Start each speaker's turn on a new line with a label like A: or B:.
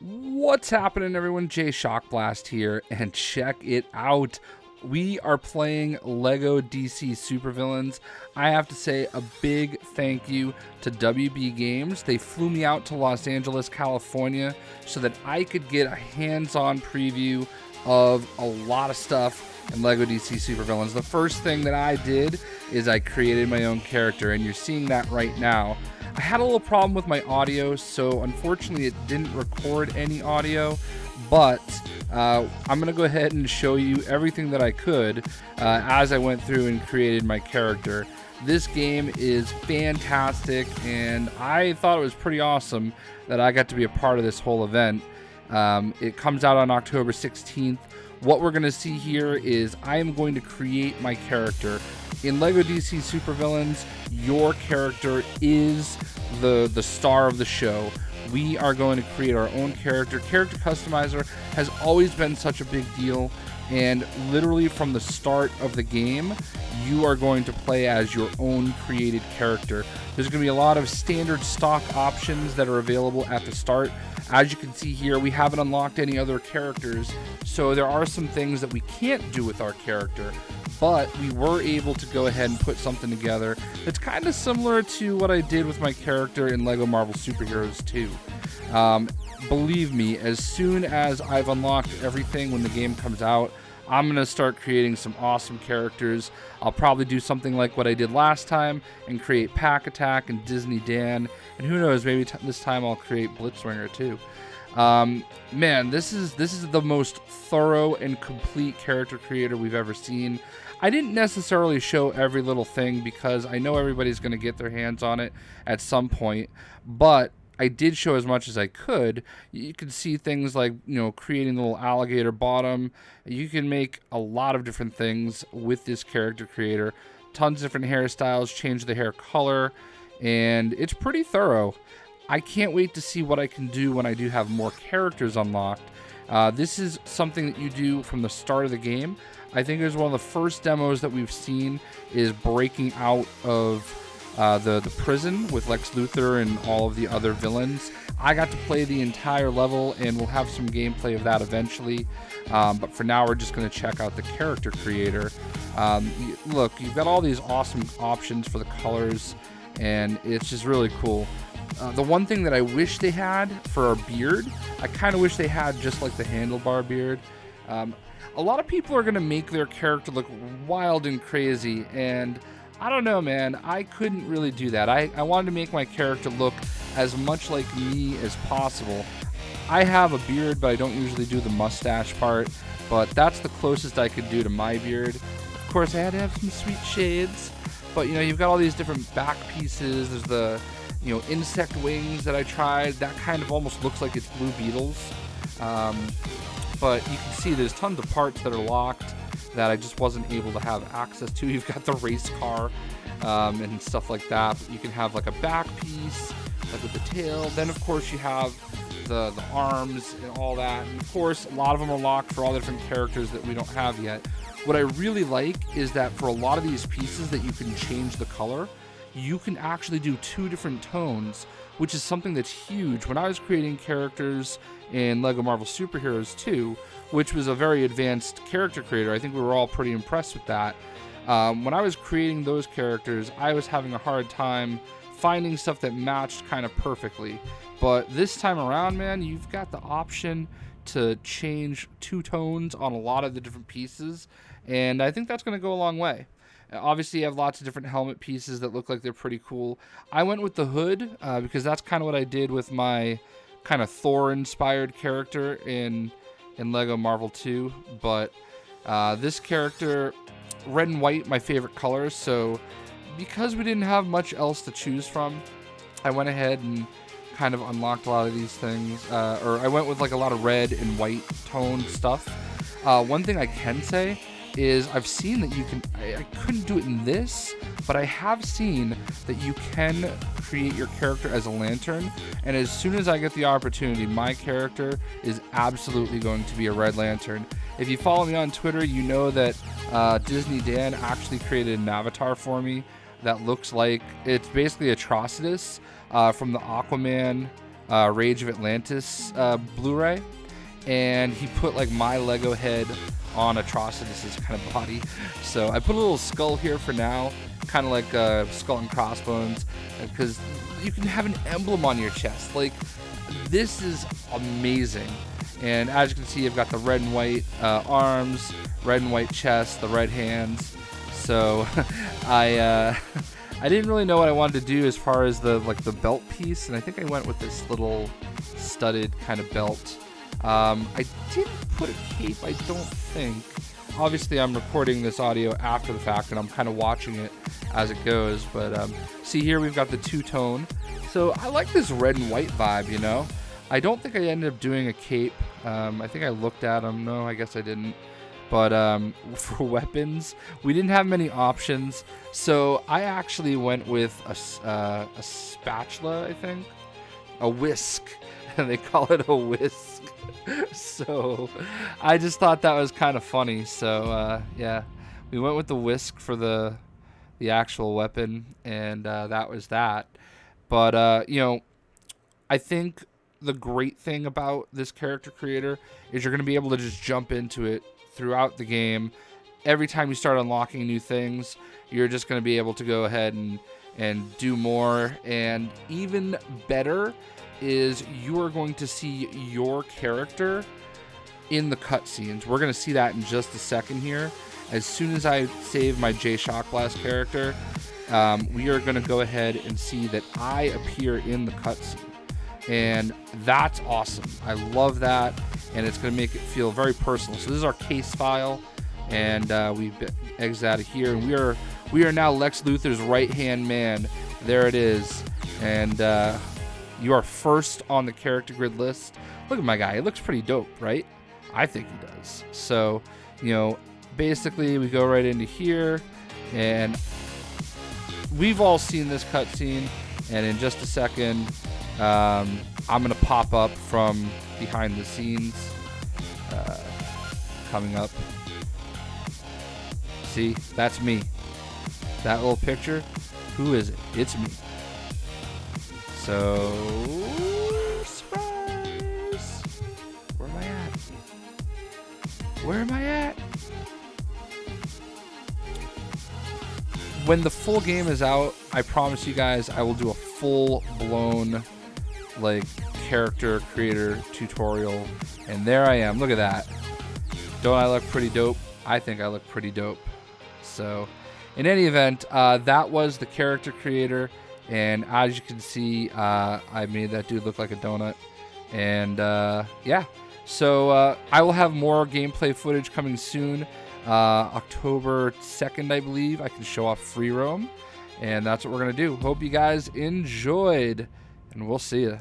A: What's happening, everyone? JayShockblast here, and check it out. We are playing LEGO DC Supervillains. I have to say a big thank you to WB Games. They flew me out to Los Angeles, California, so that I could get a hands-on preview of a lot of stuff in LEGO DC Supervillains. The first thing that I did is I created my own character, and you're seeing that right now. I had a little problem with my audio, so unfortunately it didn't record any audio, but I'm going to go ahead and show you everything that I could as I went through and created my character. This game is fantastic, and I thought it was pretty awesome that I got to be a part of this whole event. It comes out on October 16th. What we're going to see here is I am going to create my character. In LEGO DC Supervillains, your character is the star of the show. We are going to create our own character. Character Customizer has always been such a big deal, and literally from the start of the game, you are going to play as your own created character. There's going to be a lot of standard stock options that are available at the start. As you can see here, we haven't unlocked any other characters, so there are some things that we can't do with our character, but we were able to go ahead and put something together that's kind of similar to what I did with my character in LEGO Marvel Superheroes 2. Believe me, as soon as I've unlocked everything when the game comes out, I'm going to start creating some awesome characters. I'll probably do something like what I did last time and create Pack Attack and Disney Dan. And who knows, maybe this time I'll create Blitzwinger too. Man, this is the most thorough and complete character creator we've ever seen. I didn't necessarily show every little thing because I know everybody's going to get their hands on it at some point, but I did show as much as I could. You can see things like, creating the little alligator bottom. You can make a lot of different things with this character creator. Tons of different hairstyles, change the hair color, and it's pretty thorough. I can't wait to see what I can do when I do have more characters unlocked. This is something that you do from the start of the game. I think it was one of the first demos that we've seen is breaking out of the prison with Lex Luthor and all of the other villains. I got to play the entire level, and we'll have some gameplay of that eventually. But for now, we're just going to check out the character creator. Look, you've got all these awesome options for the colors, and it's just really cool. The one thing that I wish they had for our beard, I kind of wish they had just like the handlebar beard. A lot of people are going to make their character look wild and crazy, and I don't know, man. I couldn't really do that. I wanted to make my character look as much like me as possible. I have a beard, but I don't usually do the mustache part, but that's the closest I could do to my beard. Of course, I had to have some sweet shades, but you've got all these different back pieces. There's the insect wings that I tried. That kind of almost looks like it's Blue Beetles. But you can see there's tons of parts that are locked that I just wasn't able to have access to. You've got the race car and stuff like that. But you can have like a back piece, like with the tail. Then of course you have the arms and all that. And of course a lot of them are locked for all the different characters that we don't have yet. What I really like is that for a lot of these pieces that you can change the color, you can actually do two different tones, which is something that's huge. When I was creating characters in LEGO Marvel Superheroes 2, which was a very advanced character creator, I think we were all pretty impressed with that. When I was creating those characters, I was having a hard time finding stuff that matched kind of perfectly. But this time around, man, you've got the option to change two tones on a lot of the different pieces, and I think that's going to go a long way. Obviously, you have lots of different helmet pieces that look like they're pretty cool. I went with the hood because that's kind of what I did with my kind of Thor-inspired character in LEGO Marvel 2. But this character, red and white, my favorite colors. So because we didn't have much else to choose from, I went ahead and kind of unlocked a lot of these things. Or I went with like a lot of red and white toned stuff. One thing I can say is I've seen that you can, I couldn't do it in this, but I have seen that you can create your character as a lantern, and as soon as I get the opportunity, my character is absolutely going to be a red lantern. If you follow me on Twitter, you know that Disney Dan actually created an avatar for me that looks like, it's basically Atrocitus from the Aquaman Rage of Atlantis Blu-ray, and he put like my Lego head on Atrocitus's kind of body. So I put a little skull here for now, kind of like Skull and Crossbones, because you can have an emblem on your chest. Like, this is amazing. And as you can see, I've got the red and white arms, red and white chest, the red hands. So I didn't really know what I wanted to do as far as the belt piece, and I think I went with this little studded kind of belt. I didn't put a cape, I don't think. Obviously, I'm recording this audio after the fact, and I'm kind of watching it as it goes. But see here, we've got the two-tone. So I like this red and white vibe, you know. I don't think I ended up doing a cape. I think I looked at them. No, I guess I didn't. But for weapons, we didn't have many options. So I actually went with a spatula, I think. A whisk. They call it a whisk. So I just thought that was kind of funny. So yeah, we went with the whisk for the actual weapon, and that was that. But you know, I think the great thing about this character creator is you're going to be able to just jump into it throughout the game. Every time you start unlocking new things, you're just going to be able to go ahead and do more. And even better is you are going to see your character in the cutscenes. We're going to see that in just a second here. As soon as I save my JayShockblast character, we are going to go ahead and see that I appear in the cutscene. And that's awesome. I love that, and it's going to make it feel very personal. So this is our case file, and we exit out of here, and we are now Lex Luthor's right-hand man. There it is, and you are first on the character grid list. Look at my guy. He looks pretty dope, right? I think he does. So, you know, basically we go right into here, and we've all seen this cutscene, and in just a second, I'm going to pop up from behind the scenes, coming up. See, that's me. That little picture, who is it? It's me. So, surprise! Where am I at? Where am I at? When the full game is out, I promise you guys I will do a full-blown like character creator tutorial, and there I am. Look at that. Don't I look pretty dope? I think I look pretty dope. So in any event, that was the character creator, and as you can see, I made that dude look like a donut. And yeah, so I will have more gameplay footage coming soon. October 2nd, I believe, I can show off free roam, and that's what we're gonna do. Hope you guys enjoyed, and we'll see you.